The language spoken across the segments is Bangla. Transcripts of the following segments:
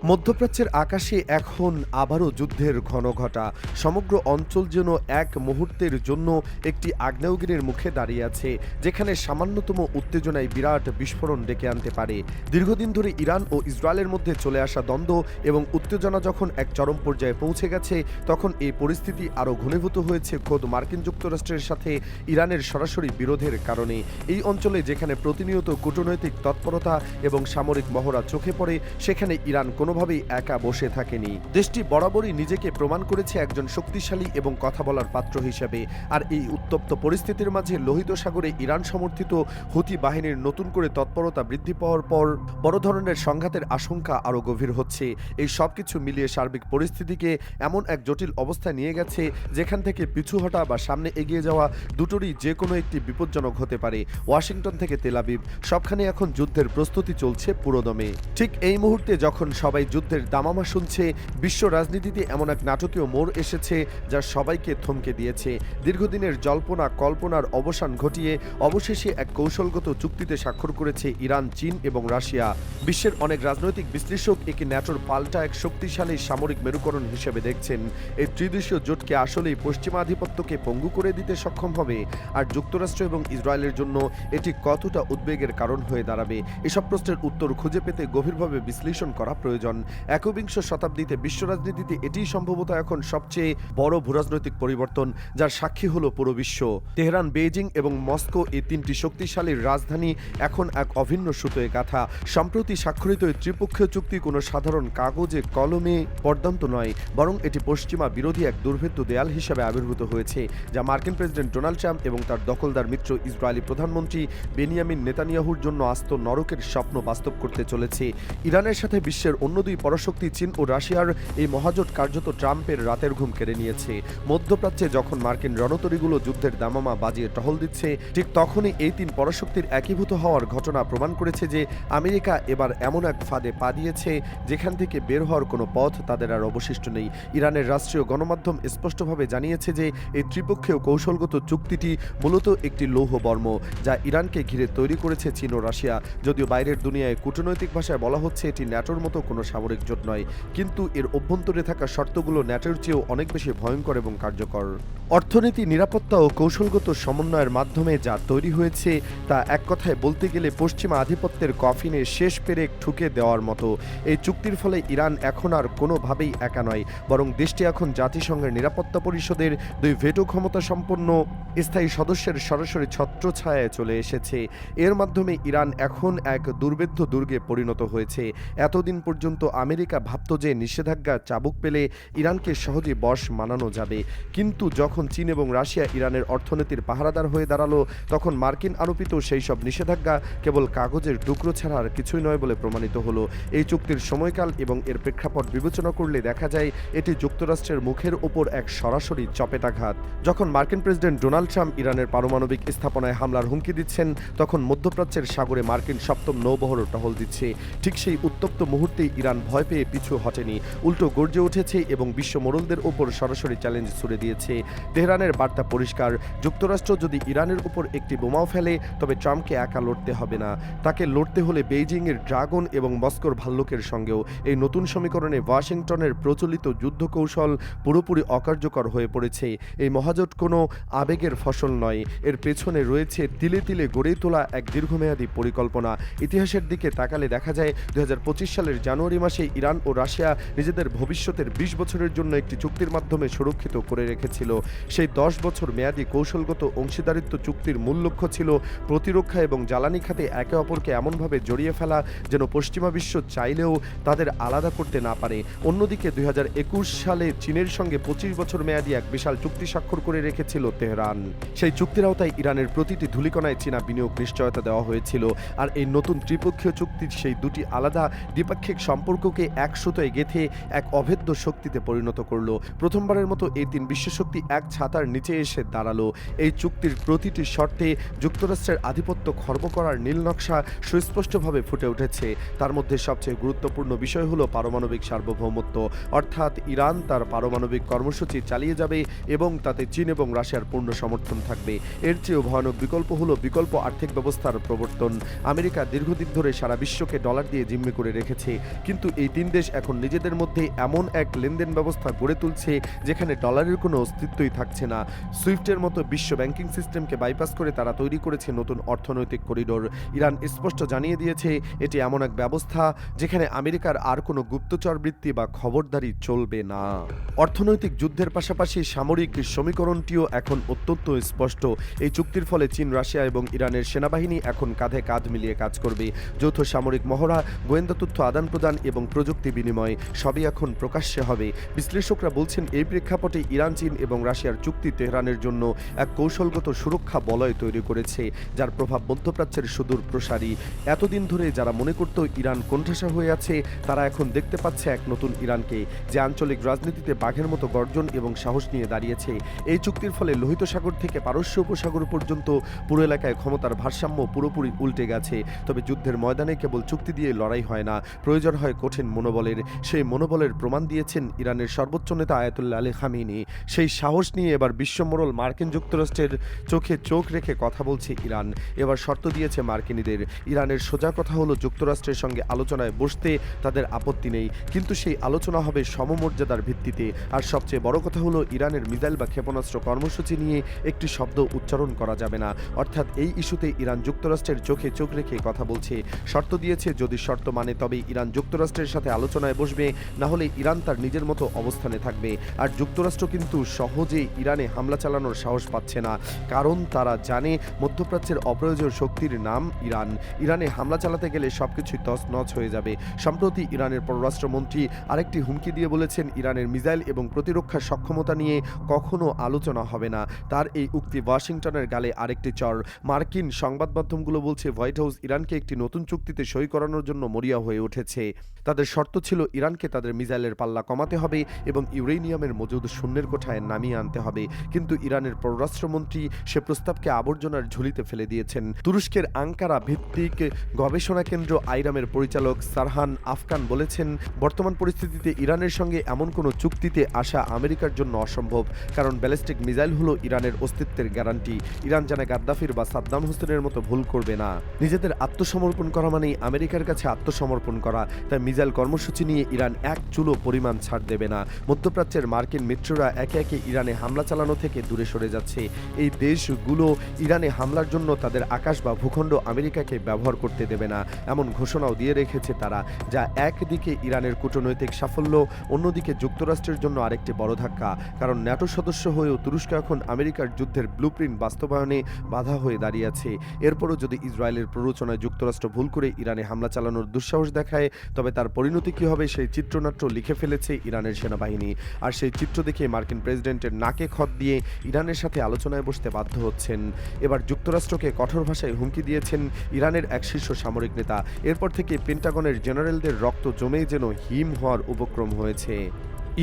মধ্যপ্রাচ্যের আকাশে এখন আবারও যুদ্ধের ঘনঘটা। সমগ্র অঞ্চল যেন এক মুহূর্তের জন্য একটি আগ্নেয়গিরির মুখে দাঁড়িয়ে আছে, যেখানে সামান্যতম উত্তেজনায় বিরাট বিস্ফোরণ ডেকে আনতে পারে। দীর্ঘদিন ধরে ইরান ও ইসরায়েলের মধ্যে চলে আসা দ্বন্দ্ব এবং উত্তেজনা যখন এক চরম পর্যায়ে পৌঁছে গেছে, তখন এই পরিস্থিতি আরও ঘনীভূত হয়েছে খোদ মার্কিন যুক্তরাষ্ট্রের সাথে ইরানের সরাসরি বিরোধের কারণে। এই অঞ্চলে যেখানে প্রতিনিয়ত কূটনৈতিক তৎপরতা এবং সামরিক মহড়া চোখে পড়ে, সেখানে ইরান কোনোভাবেই একা বসে থাকেনি। দেশটি বরাবরই নিজেকে প্রমাণ করেছে একজন শক্তিশালী এবং কথা বলার পাত্র হিসেবে। আর এই উত্তপ্ত পরিস্থিতির মাঝে লোহিত সাগরে ইরান সমর্থিত হুথি বাহিনীর নতুন করে তৎপরতা বৃদ্ধি পাওয়ার পর বড় ধরনের সংঘাতের আশঙ্কা আরও গভীর হচ্ছে। এই সব কিছু মিলিয়ে সার্বিক পরিস্থিতিকে এমন এক জটিল অবস্থায় নিয়ে গেছে, যেখান থেকে পিছু হটা বা সামনে এগিয়ে যাওয়া দুটোরই যে কোনো একটি বিপজ্জনক হতে পারে। ওয়াশিংটন থেকে তেল আবিব, সবখানে এখন যুদ্ধের প্রস্তুতি চলছে পুরোদমে। ঠিক এই মুহূর্তে যখন সবাই যুদ্ধের দামামা শুনছে, বিশ্ব রাজনীতিতে এমন এক নাটকীয় মোড় এসেছে যা সবাইকে থমকে দিয়েছে। দীর্ঘদিনের জল্পনা কল্পনার অবসান ঘটিয়ে অবশেষে এক কৌশলগত চুক্তিতে স্বাক্ষর করেছে ইরান, চীন এবং রাশিয়া। বিশ্বের অনেক রাজনৈতিক বিশ্লেষক একে ন্যাটোর পাল্টা এক শক্তিশালী সামরিক মেরুকরণ হিসেবে দেখছেন। এই ত্রিদেশীয় জোটকে আসলেই পশ্চিমাধিপত্যকে পঙ্গু করে দিতে সক্ষম হবে, আর যুক্তরাষ্ট্র এবং ইসরায়েলের জন্য এটি কতটা উদ্বেগের কারণ হয়ে দাঁড়াবে, এসব প্রশ্নের উত্তর খুঁজে পেতে গভীরভাবে বিশ্লেষণ করা প্রয়োজন। একবিংশ শতাব্দীতে বিশ্ব রাজনীতিতে এটিই সম্ভবত এখন সবচেয়ে বড় ভূরাজনৈতিক পরিবর্তন, যার সাক্ষী হলো পুরো বিশ্ব। তেহরান, বেইজিং এবং মস্কো, এই তিনটি শক্তিশালী রাজধানী এখন এক অভিন্ন সুতোয় গাঁথা। সম্প্রতি স্বাক্ষরিত এই ত্রিপক্ষীয় চুক্তি কোনো সাধারণ কাগজে কলমে পর্দান্ত নয়, বরং এটি পশ্চিমা বিরোধী এক দুর্ভেদ্য দেয়াল হিসেবে আবির্ভূত হয়েছে, যা মার্কিন প্রেসিডেন্ট ডোনাল্ড ট্রাম্প এবং তার দখলদার মিত্র ইসরায়েলি প্রধানমন্ত্রী বেনিয়ামিন নেতানিয়াহুর জন্য আস্ত নরকের স্বপ্ন বাস্তব করতে চলেছে। ইরানের সাথে বিশ্বের অন্য দুই পরাশক্তি চীন ও রাশিয়ার এই মহাজোট কার্যত ট্রাম্পের রাতের ঘুম কেড়ে নিয়েছে। মধ্যপ্রাচ্যে যখন মার্কিন রণতরীগুলো যুদ্ধের দামামা বাজিয়ে টহল দিচ্ছে, ঠিক তখনই এই তিন পরাশক্তির একীভূত হওয়ার ঘটনা প্রমাণ করেছে যে আমেরিকা এবার এমন এক ফাঁদে পা দিয়েছে, যেখান থেকে বের হওয়ার কোনো পথ তাদের আর অবশিষ্ট নেই। ইরানের রাষ্ট্রীয় গণমাধ্যম স্পষ্টভাবে জানিয়েছে যে এই ত্রিপক্ষীয় কৌশলগত চুক্তিটি মূলত একটি লৌহবর্ম, যা ইরানকে ঘিরে তৈরি করেছে চীন ও রাশিয়া। যদিও বাইরের দুনিয়ায় কূটনৈতিক ভাষায় বলা হচ্ছে এটি ন্যাটোর মতো কোনো সামরিক জোট নয়, কিন্তু এর অভ্যন্তরে থাকা শর্তগুলো ন্যাটোর চেয়েও অনেক বেশি ভয়ঙ্কর এবং কার্যকর। অর্থনীতি, নিরাপত্তা ও কৌশলগত সমন্বয়ের মাধ্যমে যা তৈরি হয়েছে তা এক কথায় বলতে গেলে পশ্চিমা আধিপত্যের কফিনে শেষ পেরেক ঠুকে দেওয়ার মতো। এই চুক্তির ফলে ইরান এখন আর কোনোভাবেই একা নয়, বরং দেশটি এখন জাতিসংঘের নিরাপত্তা পরিষদের দুই ভেটো ক্ষমতা সম্পন্ন স্থায়ী সদস্যের সরাসরি ছত্রছায়ায় চলে এসেছে। এর মাধ্যমে ইরান এখন এক দুর্ভেদ্য দুর্গে পরিণত হয়েছে। এতদিন পর্যন্ত আমেরিকা ভাবত যে নিষেধাজ্ঞা চাবুক পেলে ইরানকে সহজে বশ মানানো যাবে, কিন্তু যখন চীন এবং রাশিয়া ইরানের অর্থনীতির পাহারাদার হয়ে দাঁড়ালো, তখন মার্কিন আরোপিত সেই সব নিষেধাজ্ঞা কেবল কাগজের টুকরো ছাড়া আর কিছুই নয় বলে প্রমাণিত হলো। এই চুক্তির সময়কাল এবং এর প্রেক্ষাপট বিবেচনা করলে দেখা যায় এটি যুক্তরাষ্ট্রের মুখের ওপর এক সরাসরি চপেটাঘাত। যখন মার্কিন প্রেসিডেন্ট ডোনাল্ড ট্রাম্প ইরানের পারমাণবিক স্থাপনায় হামলার হুমকি দিচ্ছেন, তখন মধ্যপ্রাচ্যের সাগরে মার্কিন সপ্তম নৌবহরও টহল দিচ্ছে। ঠিক সেই উত্তপ্ত মুহূর্তেই ইরান ভয় পেয়ে পিছু হটেনি, উল্টো গর্জে উঠেছে এবং বিশ্ব মোড়লদের ওপর সরাসরি চ্যালেঞ্জ ছুড়ে দিয়েছে। তেহরানের বার্তা পরিষ্কার, যুক্তরাষ্ট্র যদি ইরানের উপর একটি বোমাও ফেলে, তবে ট্রাম্পকে একা লড়তে হবে না, তাকে লড়তে হলে বেইজিংয়ের ড্রাগন এবং মস্কোর ভাল্লুকের সঙ্গেও। এই নতুন সমীকরণে ওয়াশিংটনের প্রচলিত যুদ্ধ কৌশল পুরোপুরি অকার্যকর হয়ে পড়েছে। এই মহাজোট কোনো আবেগের ফসল নয়, এর পেছনে রয়েছে তিলে তিলে গড়ে তোলা এক দীর্ঘমেয়াদী পরিকল্পনা। ইতিহাসের দিকে তাকালে দেখা যায় 2025 সালের জানুয়ারি মাসে ইরান ও রাশিয়া নিজেদের ভবিষ্যতের 20 বছরের জন্য একটি চুক্তির মাধ্যমে সুরক্ষিত করে রেখেছিল। সেই 10 বছর মেয়াদী কৌশলগত অংশীদারিত্ব চুক্তির মূল লক্ষ্য ছিল প্রতিরক্ষা এবং জ্বালানি খাতে একে অপরকে এমনভাবে জড়িয়ে ফেলা যেন পশ্চিমা বিশ্ব চাইলেও তাদের আলাদা করতে না পারে। অন্যদিকে 2021 সালে চীনের সঙ্গে 25 বছর মেয়াদী এক বিশাল চুক্তি স্বাক্ষর করে রেখেছিল তেহরান। সেই চুক্তির আওতায় ইরানের প্রতিটি ধূলিকণায় চীনা বিনিয়োগ নিশ্চয়তা দেওয়া হয়েছিল। আর এই নতুন ত্রিপক্ষীয় চুক্তি সেই দুটি আলাদা দ্বিপাক্ষিক সম্পর্ককে এক সুতোয় গেঁথে এক অভেদ্য শক্তিতে পরিণত করল। প্রথমবারের মতো এই তিন বিশ্বশক্তি এক ছাতার নিচে এসে দাঁড়ালো। এই চুক্তির প্রতিটি শর্তে যুক্তরাষ্ট্রের আধিপত্য খর্ব করার নীল নকশা সুস্পষ্টভাবে ফুটে উঠেছে। তার মধ্যে সবচেয়ে গুরুত্বপূর্ণ বিষয় হলো পারমাণবিক সার্বভৌমত্ব, অর্থাৎ ইরান তার পারমাণবিক কর্মসূচি চালিয়ে যাবে এবং তাতে চীন এবং রাশিয়ার পূর্ণ সমর্থন থাকবে। এর চেয়েও ভয়ানক বিকল্প হলো বিকল্প আর্থিক ব্যবস্থার প্রবর্তন। আমেরিকা দীর্ঘদিন ধরে সারা বিশ্বকে ডলার দিয়ে জিম্মি করে রেখেছে, কিন্তু কিন্তু এই 3 দেশ এখন নিজেদের মধ্যে এমন এক লেনদেন ব্যবস্থা গড়ে তুলছে যেখানে ডলারের কোনো অস্তিত্বই থাকছে না। সুইফটের মতো বিশ্ব ব্যাংকিং সিস্টেমকে বাইপাস করে তারা তৈরি করেছে নতুন অর্থনৈতিক করিডোর। ইরান স্পষ্ট জানিয়ে দিয়েছে এটি এমন এক ব্যবস্থা যেখানে আমেরিকার আর কোনো গুপ্তচর বৃত্তি বা খবরদারি চলবে না। অর্থনৈতিক যুদ্ধের পাশাপাশি সামরিক সমীকরণটিও এখন অত্যন্ত স্পষ্ট। এই চুক্তির ফলে চীন, রাশিয়া এবং ইরানের সেনাবাহিনী এখন কাঁধে কাঁধ মিলিয়ে কাজ করবে। যৌথ সামরিক মহড়া, গোয়েন্দা তথ্য আদান প্রদান এবং প্রযুক্তি বিনিময় সবই এখন প্রকাশ্যে হবে। বিশ্লেষকরা বলছেন এই প্রেক্ষাপটে ইরান, চীন এবং রাশিয়ার চুক্তি তেহরানের জন্য এক কৌশলগত সুরক্ষা বলয় তৈরি করেছে, যার প্রভাব মধ্যপ্রাচ্যের সুদূর প্রসারী। এতদিন ধরে যারা মনে করত ইরান কোণঠাসা হয়ে আছে, তারা এখন দেখতে পাচ্ছে এক নতুন ইরানকে, যে আঞ্চলিক রাজনীতিতে বাঘের মতো গর্জন এবং সাহস নিয়ে দাঁড়িয়েছে। এই চুক্তির ফলে লোহিত সাগর থেকে পারস্য উপসাগর পর্যন্ত পুরো এলাকায় ক্ষমতার ভারসাম্য পুরোপুরি উল্টে গেছে। তবে যুদ্ধের ময়দানে কেবল চুক্তি দিয়ে লড়াই হয় না, প্রয়োজন হয় কঠিন মনোবলের। সেই মনোবলের প্রমাণ দিয়েছেন ইরানের সর্বোচ্চ নেতা আয়াতুল্লাহ আলী খামেনি। সেই সাহস নিয়ে এবার বিশ্বমোড়ল মার্কিন যুক্তরাষ্ট্রের চোখে চোখ রেখে কথা বলছে ইরান। এবার শর্ত দিয়েছে মার্কিনীদের। ইরানের সোজা কথা হলো, যুক্তরাষ্ট্রের সঙ্গে আলোচনায় বসতে তাদের আপত্তি নেই, কিন্তু সেই আলোচনা হবে সমমর্যাদার ভিত্তিতে। আর সবচেয়ে বড় কথা হলো, ইরানের মিসাইল বা ক্ষেপণাস্ত্র কর্মসূচি নিয়ে একটি শব্দ উচ্চারণ করা যাবে না। অর্থাৎ এই ইস্যুতে ইরান যুক্তরাষ্ট্রের চোখে চোখ রেখে কথা বলছে। শর্ত দিয়েছে, যদি শর্ত মানে তবে ইরান যুক্তরাষ্ট্রের সাথে আলোচনায় বসবে, না হলে ইরান তার নিজের মতো অবস্থানে থাকবে। আর যুক্তরাষ্ট্র কিন্তু সহজে ইরানে হামলা চালানোর সাহস পাচ্ছে না, কারণ তারা জানে মধ্যপ্রাচ্যের অপ্রয়োজন শক্তির নাম ইরান। ইরানে হামলা চালাতে গেলে সবকিছুই তছনছ হয়ে যাবে। সম্প্রতি ইরানের পররাষ্ট্রমন্ত্রী আরেকটি হুমকি দিয়ে বলেছেন, ইরানের মিসাইল এবং প্রতিরক্ষা সক্ষমতা নিয়ে কখনো আলোচনা হবে না। তার এই উক্তি ওয়াশিংটনের গালে আরেকটি চর। মার্কিন সংবাদ মাধ্যমগুলো বলছে, হোয়াইট হাউস ইরানকে একটি নতুন চুক্তিতে সই করানোর জন্য মরিয়া হয়ে উঠেছে। তাদের শর্ত ছিল, ইরানকে তাদের মিসাইলের পাল্লা কমাতে হবে এবং ইউরেনিয়ামের মজুদ শূন্যের কোঠায় নামিয়ে আনতে হবে। কিন্তু ইরানের পররাষ্ট্রমন্ত্রী সে প্রস্তাবকে আবর্জনার ঝুলিতে ফেলে দিয়েছেন। তুরস্কের আঙ্কারা ভিত্তিক গবেষণা কেন্দ্র আইরামের পরিচালক সারহান আফকান বলেছেন, বর্তমান পরিস্থিতিতে ইরানের সঙ্গে এমন কোনো চুক্তিতে আসা আমেরিকার জন্য অসম্ভব, কারণ ব্যালিস্টিক মিসাইল হলো ইরানের অস্তিত্বের গ্যারান্টি। ইরান জানে গাদ্দাফির বা সাদ্দাম হোসেনের মতো ভুল করবে না। নিজেদের আত্মসমর্পণ করা মানেই আমেরিকার কাছে আত্মসমর্পণ করা। তাই মিসাইল কর্মসূচি নিয়ে ইরান এক চুলো পরিমাণ ছাড় দেবে না। মধ্যপ্রাচ্যের মার্কিন মিত্ররা একে একে ইরানে হামলা চালানো থেকে দূরে সরে যাচ্ছে। এই দেশগুলো ইরানে হামলার জন্য তাদের আকাশ বা ভূখণ্ড আমেরিকাকে ব্যবহার করতে দেবে না, এমন ঘোষণাও দিয়ে রেখেছে তারা, যা একদিকে ইরানের কূটনৈতিক সাফল্য, অন্যদিকে যুক্তরাষ্ট্রের জন্য আরেকটি বড় ধাক্কা। কারণ ন্যাটো সদস্য হয়েও তুরস্ক এখন আমেরিকার যুদ্ধের ব্লুপ্রিন্ট বাস্তবায়নে বাধা হয়ে দাঁড়িয়েছে। এরপরও যদি ইসরায়েলের প্ররোচনায় যুক্তরাষ্ট্র ভুল করে ইরানে হামলা চালানোর দুঃসাহস দেখায়, তবে তার পরিণতি কী হবে সেই চিত্রনাট্য লিখে ফেলেছে ইরানের সেনাবাহিনী। আর সেই চিত্র দেখে মার্কিন প্রেসিডেন্টের নাকে খত দিয়ে ইরানের সাথে আলোচনায় বসতে বাধ্য হচ্ছেন। এবার যুক্তরাষ্ট্রকে কঠোর ভাষায় হুমকি দিয়েছেন ইরানের এক শীর্ষ সামরিক নেতা। এরপর থেকে পেন্টাগনের জেনারেলদের রক্ত জমেই যেন হিম হওয়ার উপক্রম হয়েছে।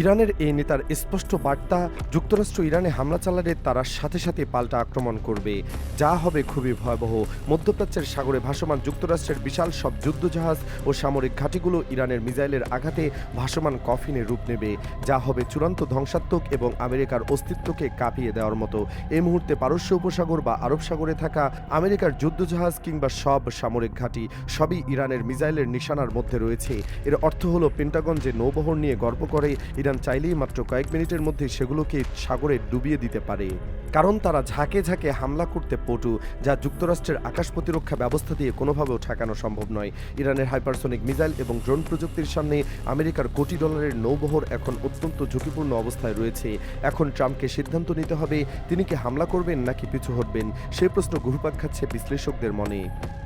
ইরানের এই নেতার স্পষ্ট বার্তা, যুক্তরাষ্ট্র ইরানে হামলা চালালে তারা সাথে সাথে পাল্টা আক্রমণ করবে, যা হবে খুবই ভয়াবহ। মধ্যপ্রাচ্যের সাগরে ভাসমান যুক্তরাষ্ট্রের বিশাল সব যুদ্ধজাহাজ ও সামরিক ঘাঁটিগুলো ইরানের মিসাইলের আঘাতে ভাসমান কফিনে রূপ নেবে, যা হবে চূড়ান্ত ধ্বংসাত্মক এবং আমেরিকার অস্তিত্বকে কাঁপিয়ে দেওয়ার মতো। এই মুহূর্তে পারস্য উপসাগর বা আরব সাগরে থাকা আমেরিকার যুদ্ধজাহাজ কিংবা সব সামরিক ঘাঁটি সবই ইরানের মিসাইলের নিশানার মধ্যে রয়েছে। এর অর্থ হলো, পেন্টাগন যে নৌবহর নিয়ে গর্ব করে, ইরান চাইলেই মাত্র কয়েক মিনিটের মধ্যে সেগুলোকে সাগরে ডুবিয়ে দিতে পারে। কারণ তারা ঝাঁকে ঝাঁকে হামলা করতে পটু, যা যুক্তরাষ্ট্রের আকাশ প্রতিরক্ষা ব্যবস্থা দিয়ে কোনোভাবেও ঠেকানো সম্ভব নয়। ইরানের হাইপারসনিক মিসাইল এবং ড্রোন প্রযুক্তির সামনে আমেরিকার কোটি ডলারের নৌবহর এখন অত্যন্ত ঝুঁকিপূর্ণ অবস্থায় রয়েছে। এখন ট্রাম্পকে সিদ্ধান্ত নিতে হবে, তিনি কি হামলা করবেন নাকি পিছু হটবেন। সেই প্রশ্ন ঘুরপাক খাচ্ছে বিশ্লেষকদের মনে।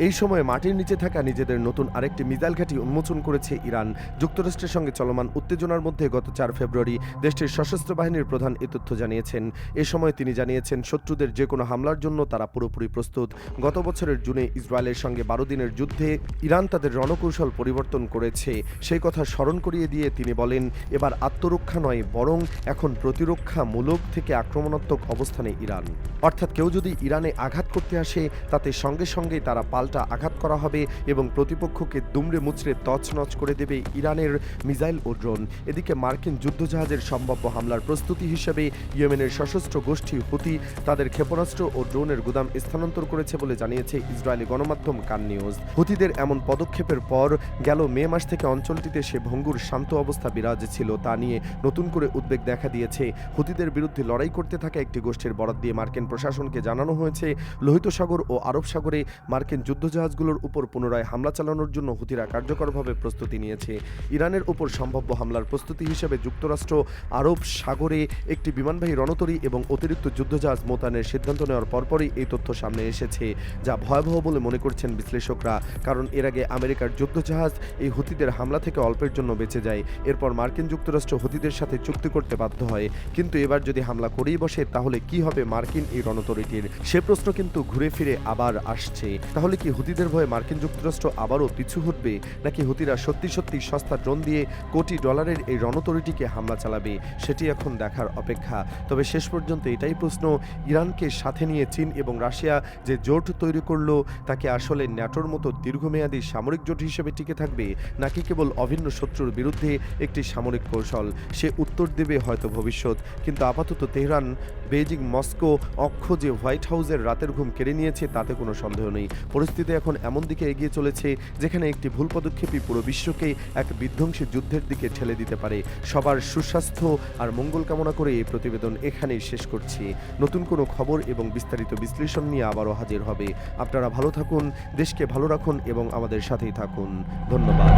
এই সময়ে মাটির নিচে থাকা নিজেদের নতুন আরেকটি মিসাইল ঘাঁটি উন্মোচন করেছে ইরান। যুক্তরাষ্ট্রের সঙ্গে চলমান উত্তেজনার মধ্যে গত 4 ফেব্রুয়ারি দেশটির সশস্ত্র বাহিনীর প্রধান এ তথ্য জানিয়েছেন। এ সময় তিনি জানিয়েছেন, শত্রুদের যে কোনো হামলার জন্য তারা পুরোপুরি প্রস্তুত। গত বছরের জুনে ইসরায়েলের সঙ্গে 12 দিনের যুদ্ধে ইরান তাদের রণকৌশল পরিবর্তন করেছে। সেই কথা স্মরণ করিয়ে দিয়ে তিনি বলেন, এবার আত্মরক্ষা নয়, বরং এখন প্রতিরক্ষামূলক থেকে আক্রমণাত্মক অবস্থানে ইরান। অর্থাৎ কেউ যদি ইরানে আঘাত করতে আসে, তাতে সঙ্গে সঙ্গেই তারা পাল্টা আঘাত করা হবে এবং প্রতিপক্ষকে দুমড়ে মুচড়ে তছনছ করে দেবে ইরানের মিসাইল ও ড্রোন। এদিকে মার্কিন যুদ্ধজাহাজের সম্ভাব্য হামলার প্রস্তুতি হিসেবে ইয়েমেনের সশস্ত্র গোষ্ঠী হুতি তাদের ক্ষেপণাস্ত্র ও ড্রোনের গুদাম স্থানান্তর করেছে বলে জানিয়েছে ইসরায়েলি গণমাধ্যম কান নিউজ। হুতিদের এমন পদক্ষেপের পর গেল মে মাস থেকে অঞ্চলটিতে সে ভঙ্গুর শান্ত অবস্থা বিরাজ ছিল তা নিয়ে নতুন করে উদ্বেগ দেখা দিয়েছে। হুতিদের বিরুদ্ধে লড়াই করতে থাকা একটি গোষ্ঠীর বরাত দিয়ে মার্কিন প্রশাসনকে জানানো হয়েছে, লোহিত সাগর ও আরব সাগরে মার্কিন যুদ্ধজাহাজগুলোর উপর পুনরায় হামলা চালানোর জন্য হুতিরা কার্যকরভাবে প্রস্তুতি নিয়েছে। ইরানের উপর সম্ভাব্য হামলার প্রস্তুতি হিসেবে যুক্তরাষ্ট্র আরব সাগরে একটি বিমানবাহী রণতরী এবং অতিরিক্ত যুদ্ধজাহাজ মোতায়েনের সিদ্ধান্ত নেওয়ার পরপরই এই তথ্য সামনে এসেছে, যা ভয়াবহ বলে মনে করছেন বিশ্লেষকরা। কারণ এর আগে আমেরিকার যুদ্ধজাহাজ এই হুতিদের হামলা থেকে অল্পের জন্য বেঁচে যায়। এরপর মার্কিন যুক্তরাষ্ট্র হুতিদের সাথে চুক্তি করতে বাধ্য হয়। কিন্তু এবার যদি হামলা করেই বসে তাহলে কি হবে মার্কিন এই রণতরীটির? সে প্রশ্ন কিন্তু ঘুরে ফিরে আবার আসছে। তাহলে কি হুতিদের ভয়ে মার্কিন যুক্তরাষ্ট্র আবারও পিছু হটবে, নাকি হুতিরা সত্যি সত্যি সস্তা ড্রোন দিয়ে কোটি ডলারের এই রণতরীটিকে হামলা চালাবে? সেটি এখন দেখার অপেক্ষা। তবে শেষ পর্যন্ত এটাই প্রশ্ন, ইরানকে সাথে নিয়ে চীন এবং রাশিয়া যে জোট তৈরি করলো তাকে আসলে ন্যাটোর মতো দীর্ঘমেয়াদী সামরিক জোট হিসেবে টিকে থাকবে, নাকি কেবল অভিন্ন শত্রুর বিরুদ্ধে একটি সামরিক কৌশল? সে উত্তর দেবে হয়তো ভবিষ্যৎ। কিন্তু আপাতত তেহরান, বেইজিং, মস্কো অক্ষ যে হোয়াইট হাউসের রাতের ঘুম কেড়ে নিয়েছে তাতে কোনো সন্দেহ নেই। পরিস্থিতি এখন এমন দিকে এগিয়ে চলেছে যেখানে একটি ভুল পদক্ষেপই পুরো বিশ্বকে এক বিধ্বংসী যুদ্ধের দিকে ঠেলে দিতে পারে। সবার সুস্বাস্থ্য আর মঙ্গল কামনা করে এই প্রতিবেদন এখানেই শেষ করছি। নতুন কোনো খবর এবং বিস্তারিত বিশ্লেষণ নিয়ে আবারও হাজির হবে। আপনারা ভালো থাকুন, দেশকে ভালো রাখুন এবং আমাদের সাথেই থাকুন। ধন্যবাদ।